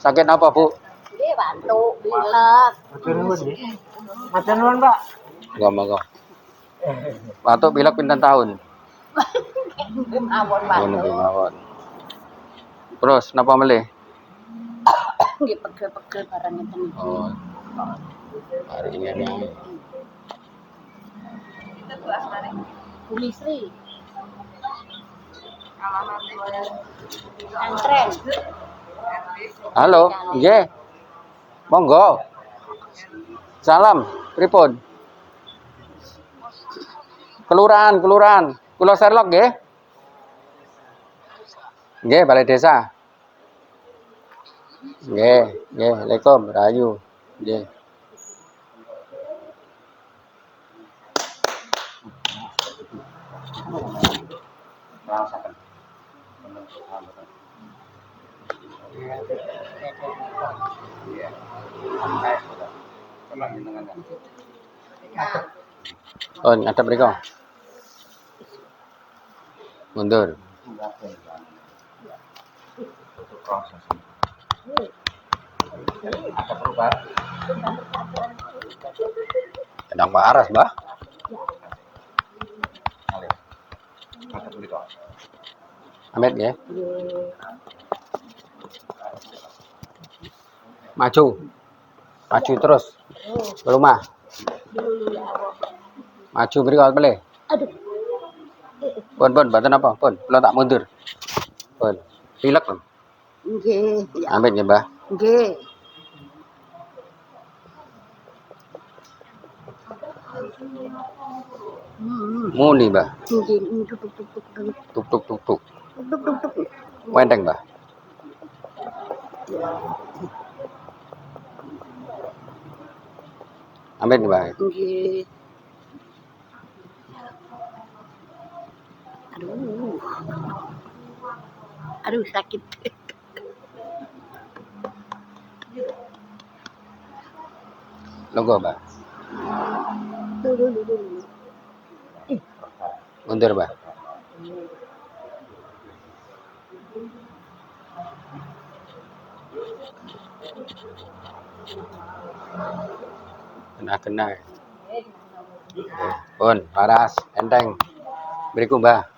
Sakit apa, Bu? Dia batuk, pilek. Macan nuwun, Pak. Monggo. Batuk pilek pinten tahun? Mawon Ngono batuk. mawon. Terus napa melih? Nggih pegel-pegel barang ngeten iki. Oh. Hari ini ada. Bumisri. Antren. Halo, nggih. Monggo. Salam, pripun? Kelurahan. Kula Sherlock nggih. Nggih, Balai Desa. Nggih. Waalaikumsalam, Rahayu. Nggih. Oh, ngadep mriko. Mundur. Sedang paras, Mbah. Amit ya. Maju terus ke rumah. Maju beri boleh. Aduh. Pun banten apa? Pun, kalau tak mundur. Pun, pilek kan? Nggih, ya. Amit ya, Mbah. Nggih. Muni, Mbah. Nggih, tuk. Tuk. Wenteng, Mbah. Amit nih, Mbah. Nggih. Aduh sakit. Logo, Mbah. Mundur, Mbah. Kena. Pun, paras, enteng. Beriku, Mbah.